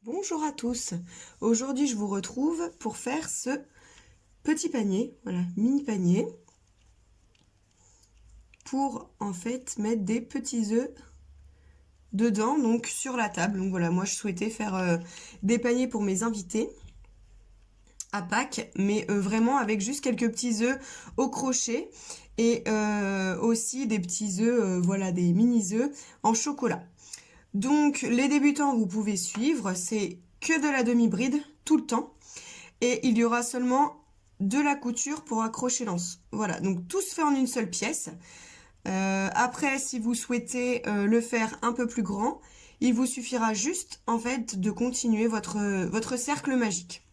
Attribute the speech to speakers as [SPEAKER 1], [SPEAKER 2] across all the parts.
[SPEAKER 1] Bonjour à tous, aujourd'hui je vous retrouve pour faire ce petit panier, voilà, mini panier, pour en fait mettre des petits œufs dedans, donc sur la table. Donc voilà, moi je souhaitais faire des paniers pour mes invités à Pâques, mais vraiment avec juste quelques petits œufs au crochet et aussi des petits œufs, voilà, des mini œufs en chocolat. Donc les débutants, vous pouvez suivre, c'est que de la demi-bride tout le temps. Et il y aura seulement de la couture pour accrocher l'anse. Voilà, donc tout se fait en une seule pièce. Après, si vous souhaitez le faire un peu plus grand, il vous suffira juste en fait de continuer votre cercle magique.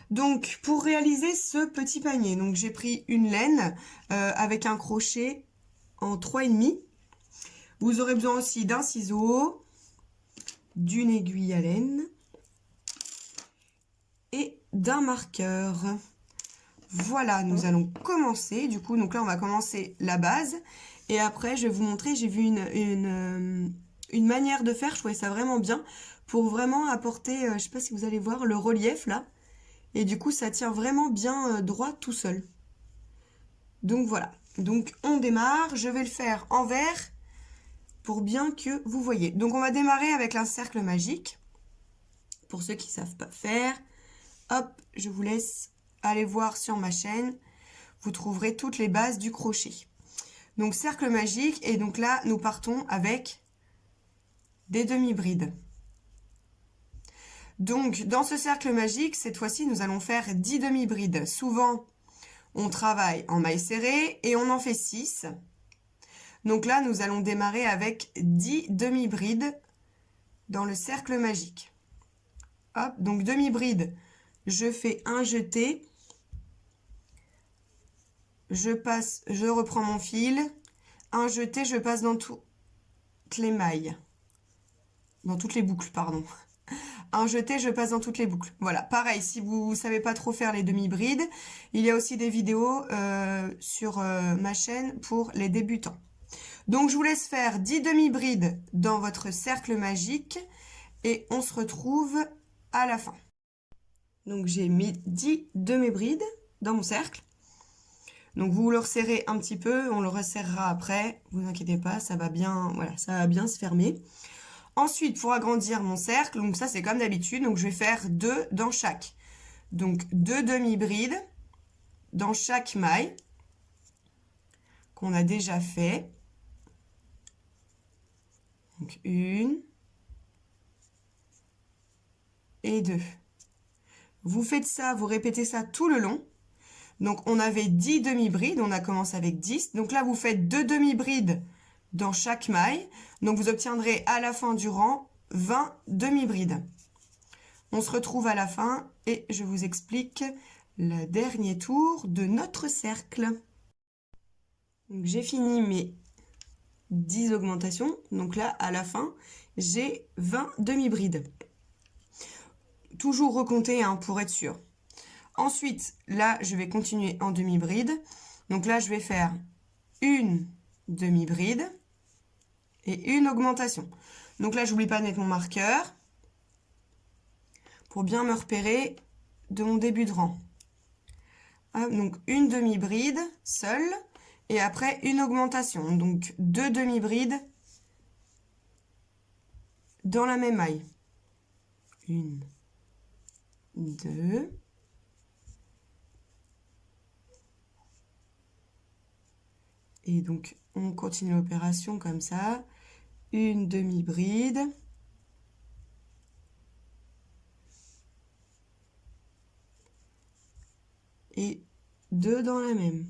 [SPEAKER 1] Donc pour réaliser ce petit panier, donc j'ai pris une laine avec un crochet en 3,5. Vous aurez besoin aussi d'un ciseau, d'une aiguille à laine et d'un marqueur. Voilà, nous allons commencer. Du coup, donc là, on va commencer la base. Et après, je vais vous montrer, j'ai vu une manière de faire. Je trouvais ça vraiment bien pour vraiment apporter, je sais pas si vous allez voir, le relief là. Et du coup, ça tient vraiment bien droit tout seul. Donc voilà. Donc on démarre. Je vais le faire en vert pour bien que vous voyez. Donc on va démarrer avec un cercle magique. Pour ceux qui ne savent pas faire, hop, je vous laisse aller voir sur ma chaîne. Vous trouverez toutes les bases du crochet. Donc cercle magique, et donc là nous partons avec des demi-brides. Donc dans ce cercle magique, cette fois-ci nous allons faire 10 demi-brides. Souvent on travaille en maille serrée et on en fait 6. Donc là nous allons démarrer avec 10 demi-brides dans le cercle magique. Hop, donc demi-bride, je fais un jeté. Je passe, je reprends mon fil, un jeté, je passe dans toutes les mailles, dans toutes les boucles, pardon. Un jeté, je passe dans toutes les boucles. Voilà, pareil, si vous ne savez pas trop faire les demi-brides, il y a aussi des vidéos sur ma chaîne pour les débutants. Donc, je vous laisse faire 10 demi-brides dans votre cercle magique et on se retrouve à la fin. Donc, j'ai mis 10 demi-brides dans mon cercle. Donc vous le resserrez un petit peu, on le resserrera après, vous inquiétez pas, ça va bien, voilà, ça va bien se fermer. Ensuite, pour agrandir mon cercle, donc ça c'est comme d'habitude, donc je vais faire 2 dans chaque. Donc 2 demi-brides dans chaque maille qu'on a déjà fait. Donc 1 et 2. Vous faites ça, vous répétez ça tout le long. Donc on avait 10 demi-brides, on a commencé avec 10. Donc là vous faites 2 demi-brides dans chaque maille. Donc vous obtiendrez à la fin du rang 20 demi-brides. On se retrouve à la fin et je vous explique le dernier tour de notre cercle. J'ai fini mes 10 augmentations. Donc là, à la fin, j'ai 20 demi-brides. Toujours recompter hein, pour être sûr. Ensuite, là, je vais continuer en demi-bride. Donc là, je vais faire une demi-bride et une augmentation. Donc là, j'oublie pas de mettre mon marqueur pour bien me repérer de mon début de rang. Hop, donc une demi-bride seule et après une augmentation. Donc 2 demi-brides dans la même maille. 1, 2. Et donc, on continue l'opération comme ça. Une demi-bride. Et 2 dans la même.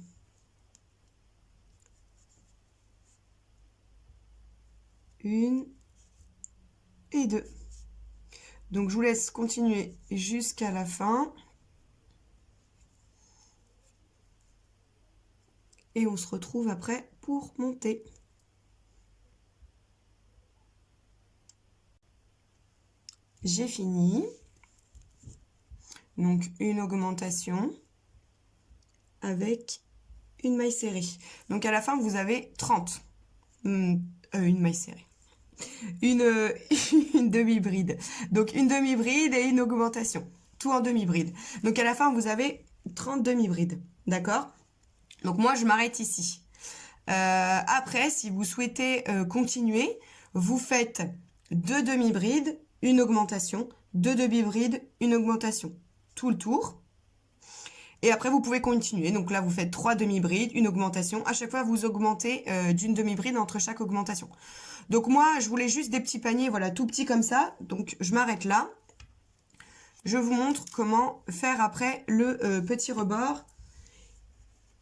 [SPEAKER 1] Une et 2. Donc, je vous laisse continuer jusqu'à la fin. Et on se retrouve après pour monter. J'ai fini. Donc, une augmentation avec une maille serrée. Donc, à la fin, vous avez 30. Une maille serrée. une, une demi-bride. Donc une demi-bride et une augmentation. Tout en demi-bride. Donc à la fin, vous avez 30 demi-brides. D'accord? Donc moi, je m'arrête ici. Après, si vous souhaitez continuer, vous faites 2 demi-brides, une augmentation, 2 demi-brides, une augmentation. Tout le tour. Et après, vous pouvez continuer. Donc là, vous faites 3 demi-brides, une augmentation. À chaque fois, vous augmentez d'une demi-bride entre chaque augmentation. Donc moi, je voulais juste des petits paniers, voilà, tout petits comme ça. Donc je m'arrête là. Je vous montre comment faire après le petit rebord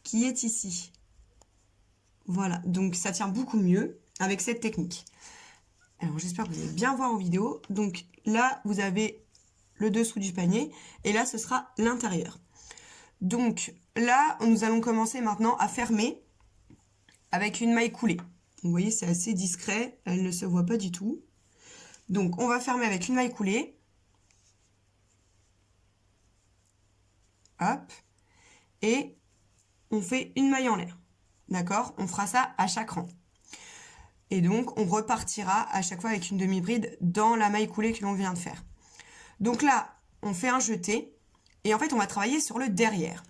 [SPEAKER 1] qui est ici. Voilà, donc ça tient beaucoup mieux avec cette technique. Alors j'espère que vous allez bien voir en vidéo. Donc là, vous avez le dessous du panier et là, ce sera l'intérieur. Donc là, nous allons commencer maintenant à fermer avec une maille coulée. Vous voyez, c'est assez discret, elle ne se voit pas du tout. Donc on va fermer avec une maille coulée. Hop. Et on fait une maille en l'air. D'accord? On fera ça à chaque rang. Et donc, on repartira à chaque fois avec une demi-bride dans la maille coulée que l'on vient de faire. Donc là, on fait un jeté. Et en fait, on va travailler sur le derrière.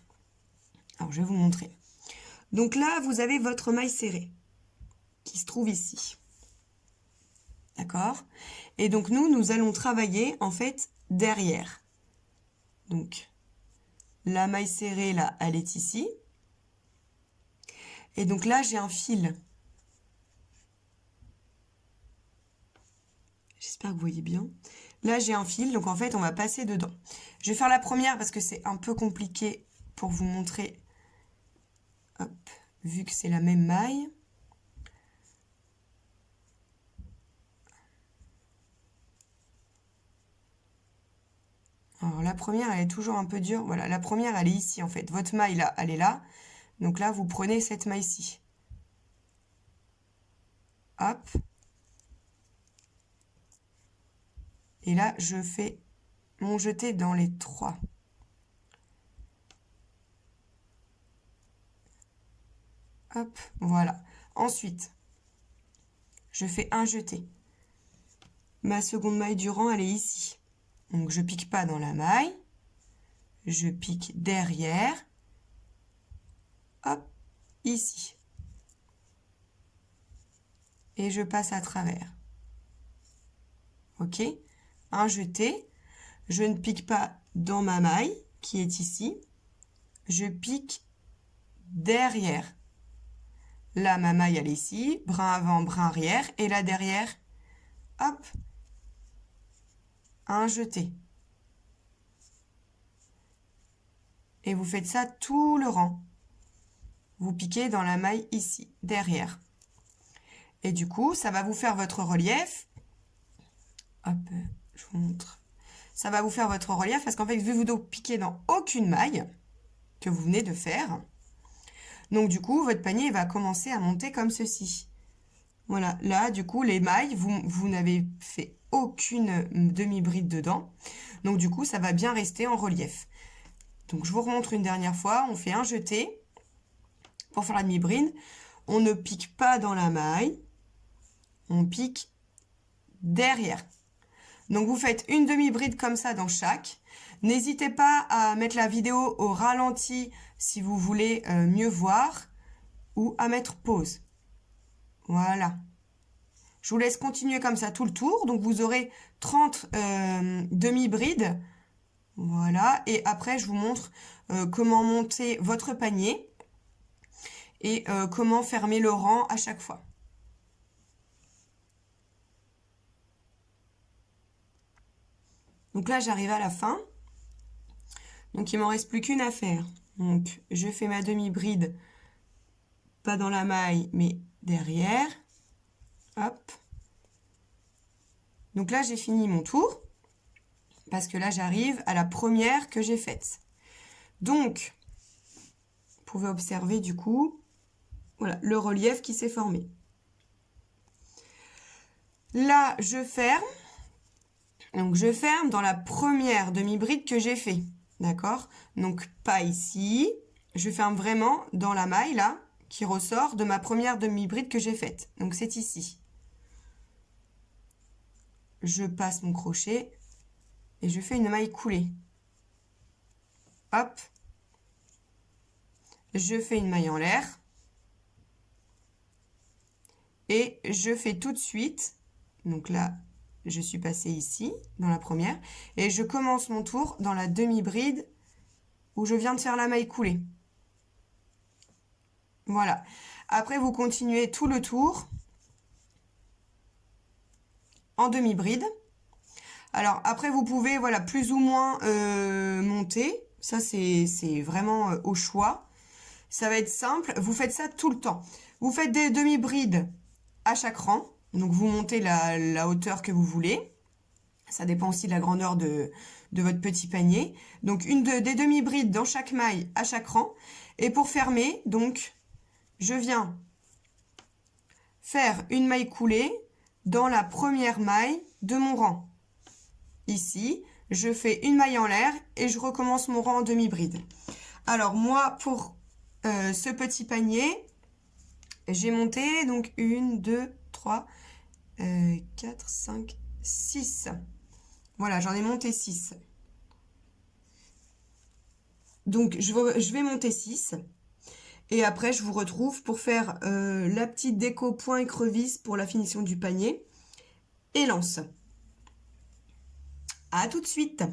[SPEAKER 1] Alors, je vais vous montrer. Donc là, vous avez votre maille serrée qui se trouve ici. D'accord? Et donc, nous allons travailler, en fait, derrière. Donc, la maille serrée, là, elle est ici. Et donc là, j'ai un fil. J'espère que vous voyez bien. Là, j'ai un fil, donc en fait, on va passer dedans. Je vais faire la première parce que c'est un peu compliqué pour vous montrer. Hop, vu que c'est la même maille. Alors, la première, elle est toujours un peu dure. Voilà, la première, elle est ici, en fait. Votre maille, là, elle est là. Donc là, vous prenez cette maille-ci. Hop. Et là, je fais mon jeté dans les 3. Hop, voilà. Ensuite, je fais un jeté. Ma seconde maille du rang, elle est ici. Donc, je pique pas dans la maille. Je pique derrière. Hop, ici. Et je passe à travers. Ok? Un jeté. Je ne pique pas dans ma maille, qui est ici. Je pique derrière. Là, ma maille, elle est ici. Brin avant, brin arrière. Et là, derrière, hop, un jeté. Et vous faites ça tout le rang. Vous piquez dans la maille ici, derrière. Et du coup, ça va vous faire votre relief. Hop, je vous montre. Ça va vous faire votre relief parce qu'en fait, vu que vous ne piquez dans aucune maille que vous venez de faire, donc du coup, votre panier va commencer à monter comme ceci. Voilà, là, du coup, les mailles, vous n'avez fait aucune demi-bride dedans. Donc du coup, ça va bien rester en relief. Donc je vous remontre une dernière fois. On fait un jeté pour faire la demi-bride. On ne pique pas dans la maille. On pique derrière. Donc vous faites une demi-bride comme ça dans chaque. N'hésitez pas à mettre la vidéo au ralenti si vous voulez mieux voir ou à mettre pause. Voilà. Je vous laisse continuer comme ça tout le tour. Donc vous aurez 30 demi-brides. Voilà. Et après, je vous montre comment monter votre panier et comment fermer le rang à chaque fois. Donc là, j'arrive à la fin. Donc, il m'en reste plus qu'une à faire. Donc, je fais ma demi-bride, pas dans la maille, mais derrière. Hop. Donc là, j'ai fini mon tour. Parce que là, j'arrive à la première que j'ai faite. Donc, vous pouvez observer du coup, voilà, le relief qui s'est formé. Là, je ferme. Donc, je ferme dans la première demi-bride que j'ai fait. D'accord? Donc, pas ici. Je ferme vraiment dans la maille, là, qui ressort de ma première demi-bride que j'ai faite. Donc, c'est ici. je passe mon crochet et je fais une maille coulée. Hop, je fais une maille en l'air et je fais tout de suite, donc là je suis passée ici dans la première et je commence mon tour dans la demi-bride où je viens de faire la maille coulée. Voilà, après vous continuez tout le tour en demi-bride. Alors après vous pouvez voilà plus ou moins monter, ça c'est vraiment au choix. Ça va être simple, vous faites ça tout le temps. Vous faites des demi-brides à chaque rang, donc vous montez la hauteur que vous voulez. Ça dépend aussi de la grandeur de votre petit panier. Donc des demi-brides dans chaque maille à chaque rang. Et pour fermer, donc je viens faire une maille coulée dans la première maille de mon rang. Ici, je fais une maille en l'air et je recommence mon rang en demi-bride. Alors moi, pour ce petit panier, j'ai monté donc 1, 2, 3, 4, 5, 6. Voilà, j'en ai monté 6. Donc je vais monter 6. Et après, je vous retrouve pour faire la petite déco point écrevisse pour la finition du panier. Et lance. À tout de suite.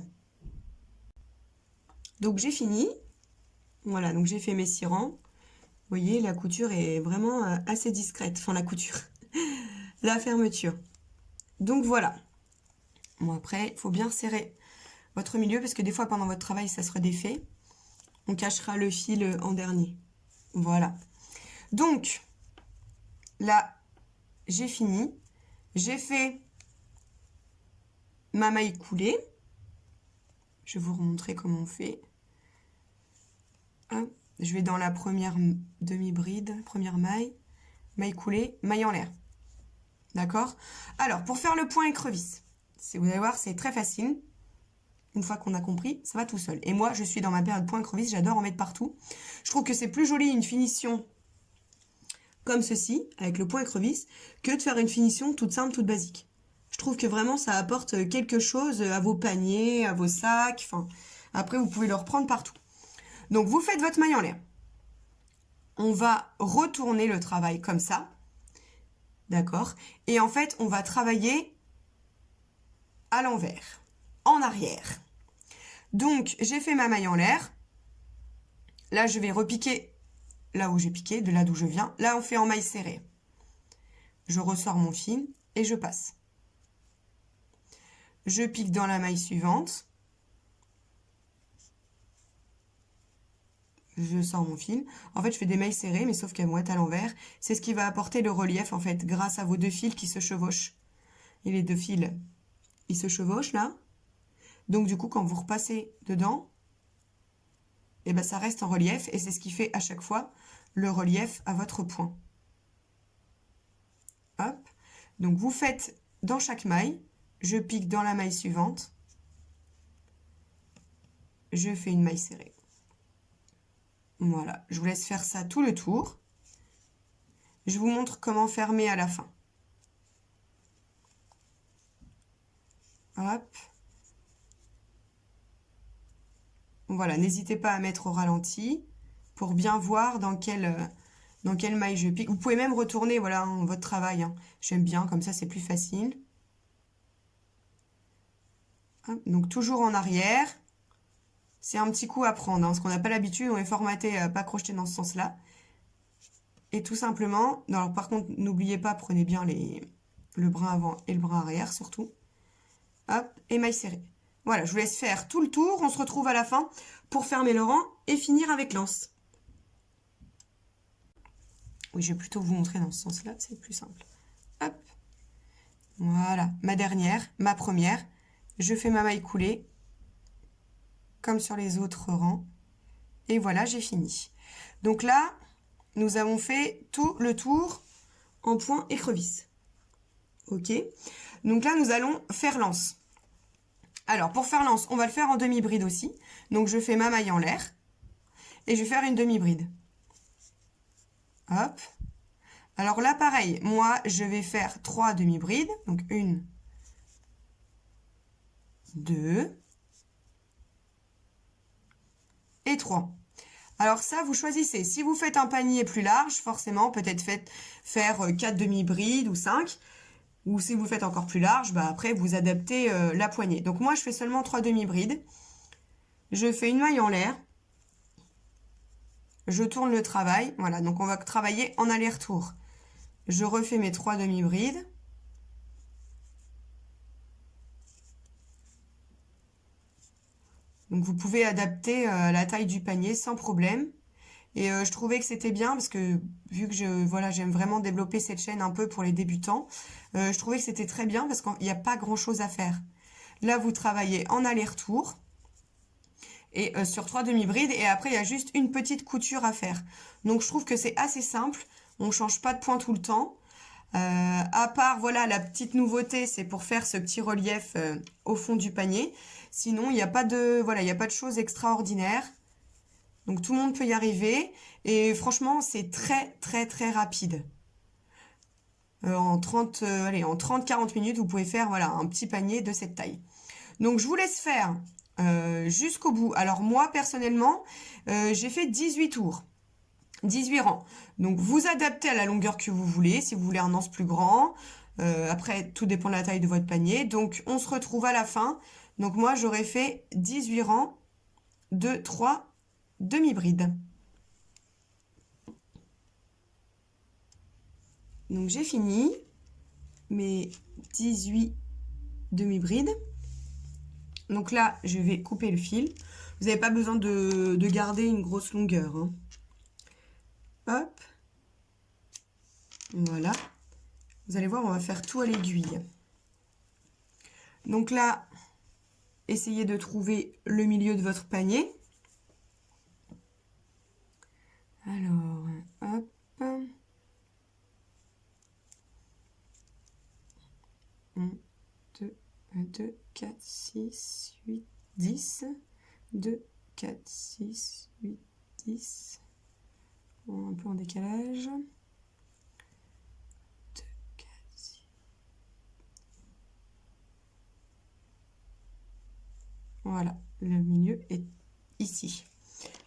[SPEAKER 1] Donc j'ai fini. Voilà, donc j'ai fait mes 6 rangs. Vous voyez, la couture est vraiment assez discrète. Enfin, la couture. La fermeture. Donc voilà. Bon, après, il faut bien serrer votre milieu parce que des fois, pendant votre travail, ça se redéfait. On cachera le fil en dernier. Voilà. Donc, là, j'ai fini. J'ai fait ma maille coulée. Je vais vous remontrer comment on fait. Hop. Je vais dans la première demi-bride, première maille, maille coulée, maille en l'air. D'accord? Alors, pour faire le point écrevisse, vous allez voir, c'est très facile. Une fois qu'on a compris, ça va tout seul. Et moi, je suis dans ma période point écrevisse, j'adore en mettre partout. Je trouve que c'est plus joli une finition comme ceci, avec le point écrevisse, que de faire une finition toute simple, toute basique. Je trouve que vraiment, ça apporte quelque chose à vos paniers, à vos sacs. Enfin, après, vous pouvez le reprendre partout. Donc, vous faites votre maille en l'air. On va retourner le travail comme ça. D'accord? Et en fait, on va travailler à l'envers, en arrière. Donc, j'ai fait ma maille en l'air. Là, je vais repiquer là où j'ai piqué, de là d'où je viens. Là, on fait en maille serrée. Je ressors mon fil et je passe. Je pique dans la maille suivante. Je sors mon fil. En fait, je fais des mailles serrées, mais sauf qu'elles vont être à l'envers. C'est ce qui va apporter le relief, en fait, grâce à vos deux fils qui se chevauchent. Et les deux fils, ils se chevauchent, là. Donc, du coup, quand vous repassez dedans, et ben, ça reste en relief. Et c'est ce qui fait, à chaque fois, le relief à votre point. Hop. Donc, vous faites dans chaque maille. Je pique dans la maille suivante. Je fais une maille serrée. Voilà, je vous laisse faire ça tout le tour. Je vous montre comment fermer à la fin. Hop. Voilà, n'hésitez pas à mettre au ralenti pour bien voir dans quelle maille je pique. Vous pouvez même retourner voilà, votre travail. Hein. J'aime bien, comme ça c'est plus facile. Hop, donc toujours en arrière. C'est un petit coup à prendre, hein, parce qu'on n'a pas l'habitude, on est formaté à pas crocheter dans ce sens-là. Et tout simplement, alors par contre, n'oubliez pas, prenez bien le brin avant et le brin arrière surtout. Hop, et maille serrée. Voilà, je vous laisse faire tout le tour. On se retrouve à la fin pour fermer le rang et finir avec l'anse. Oui, je vais plutôt vous montrer dans ce sens-là, c'est plus simple. Hop, voilà, ma dernière, ma première. Je fais ma maille coulée, comme sur les autres rangs. Et voilà, j'ai fini. Donc là, nous avons fait tout le tour en point écrevisse. Ok. Donc là, nous allons faire l'anse. Alors, pour faire l'anse, on va le faire en demi-bride aussi. Donc, je fais ma maille en l'air. Et je vais faire une demi-bride. Hop. Alors là, pareil, moi, je vais faire 3 demi-brides. Donc, 1, 2 et 3. Alors ça, vous choisissez. Si vous faites un panier plus large, forcément, peut-être faire 4 demi-brides ou 5. Ou si vous faites encore plus large, bah après, vous adaptez la poignée. Donc moi, je fais seulement 3 demi-brides. Je fais une maille en l'air. Je tourne le travail. Voilà, donc on va travailler en aller-retour. Je refais mes 3 demi-brides. Donc vous pouvez adapter la taille du panier sans problème. Et je trouvais que c'était bien parce que vu que j'aime vraiment développer cette chaîne un peu pour les débutants, je trouvais que c'était très bien parce qu'il n'y a pas grand-chose à faire. Là, vous travaillez en aller-retour et sur 3 demi-brides et après, il y a juste une petite couture à faire. Donc, je trouve que c'est assez simple. On ne change pas de point tout le temps. À part, voilà, la petite nouveauté, c'est pour faire ce petit relief au fond du panier. Sinon, il n'y a pas de choses extraordinaires. Donc tout le monde peut y arriver et franchement c'est très très très rapide. En 30-40 minutes vous pouvez faire voilà un petit panier de cette taille. Donc je vous laisse faire jusqu'au bout. Alors moi personnellement j'ai fait 18 tours, 18 rangs. Donc vous adaptez à la longueur que vous voulez, si vous voulez un anse plus grand. Après tout dépend de la taille de votre panier. Donc on se retrouve à la fin. Donc moi j'aurais fait 18 rangs de 3 demi-brides. Donc j'ai fini mes 18 demi-brides. Donc là, je vais couper le fil. Vous n'avez pas besoin de garder une grosse longueur, hein. Hop. Voilà. Vous allez voir, on va faire tout à l'aiguille. Donc là, essayez de trouver le milieu de votre panier. Alors, hop. 1, 2, 2, 4, 6, 8, 10. 2, 4, 6, 8, 10. Un peu en décalage. 2, 4, 6. Voilà, le milieu est ici.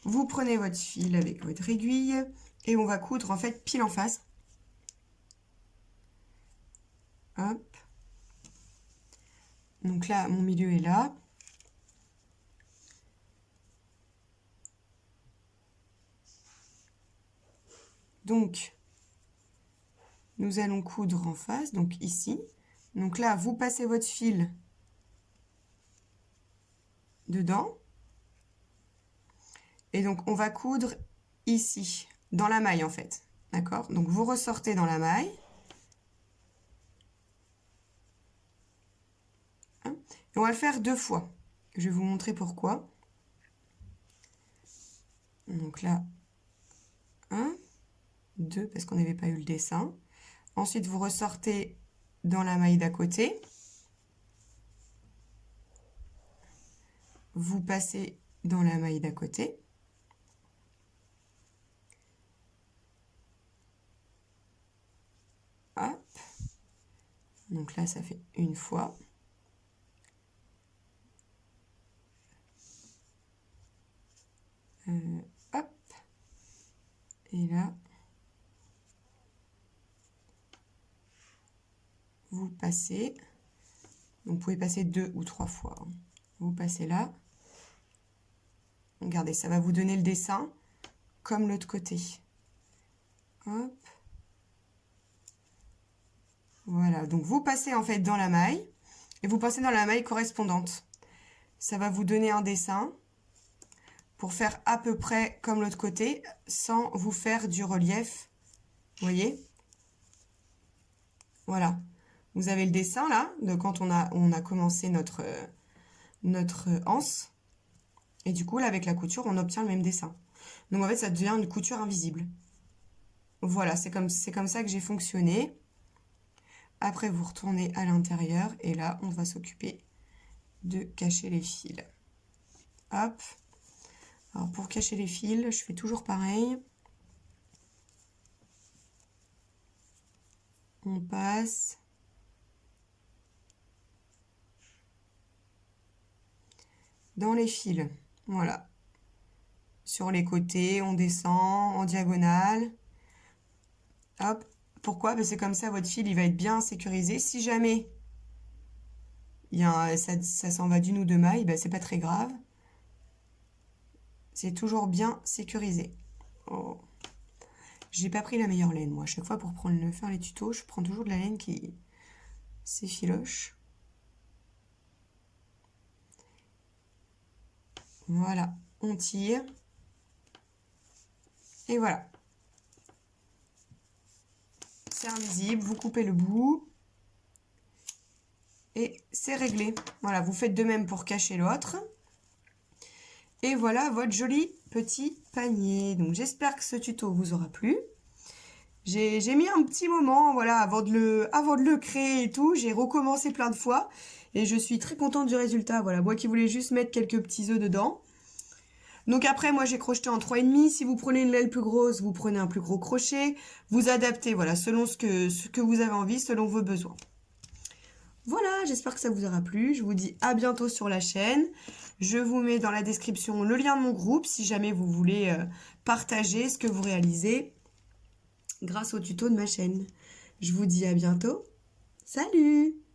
[SPEAKER 1] Vous prenez votre fil avec votre aiguille et on va coudre en fait pile en face. Hop. Donc là, mon milieu est là. Donc, nous allons coudre en face, donc ici. Donc là, vous passez votre fil dedans. Et donc, on va coudre ici, dans la maille en fait. D'accord? Donc, vous ressortez dans la maille. Et on va le faire 2 fois. Je vais vous montrer pourquoi. Donc là, 1, 2, parce qu'on n'avait pas eu le dessin. Ensuite, vous ressortez dans la maille d'à côté. Vous passez dans la maille d'à côté. Hop. Donc là, ça fait une fois. Hop. Et là, vous passez. Vous pouvez passer 2 ou 3 fois. Vous passez là. Regardez, ça va vous donner le dessin comme l'autre côté. Hop. Voilà, donc vous passez en fait dans la maille et vous passez dans la maille correspondante. Ça va vous donner un dessin pour faire à peu près comme l'autre côté sans vous faire du relief. Vous voyez? Voilà. Vous avez le dessin là de quand on a commencé notre anse. Et du coup, là, avec la couture, on obtient le même dessin. Donc en fait, ça devient une couture invisible. Voilà, c'est comme ça que j'ai fonctionné. Après, vous retournez à l'intérieur et là, on va s'occuper de cacher les fils. Hop. Alors, pour cacher les fils, je fais toujours pareil. On passe. dans les fils. Voilà. Sur les côtés, on descend en diagonale. Hop. Pourquoi? Parce que comme ça, votre fil, il va être bien sécurisé. Si jamais ça s'en va d'une ou deux mailles, ben, c'est pas très grave. C'est toujours bien sécurisé. Oh. J'ai pas pris la meilleure laine, moi. À chaque fois, pour faire les tutos, je prends toujours de la laine qui s'effiloche. Voilà. On tire. Et voilà. C'est invisible. Vous coupez le bout. Et c'est réglé. Voilà, vous faites de même pour cacher l'autre. Et voilà votre joli petit panier. Donc j'espère que ce tuto vous aura plu. J'ai mis un petit moment, voilà, avant de le créer et tout. J'ai recommencé plein de fois. Et je suis très contente du résultat. Voilà, moi qui voulais juste mettre quelques petits œufs dedans. Donc après, moi j'ai crocheté en 3,5. Si vous prenez une laine plus grosse, vous prenez un plus gros crochet. Vous adaptez, voilà, selon ce que vous avez envie, selon vos besoins. Voilà, j'espère que ça vous aura plu. Je vous dis à bientôt sur la chaîne. Je vous mets dans la description le lien de mon groupe si jamais vous voulez partager ce que vous réalisez grâce au tuto de ma chaîne. Je vous dis à bientôt. Salut!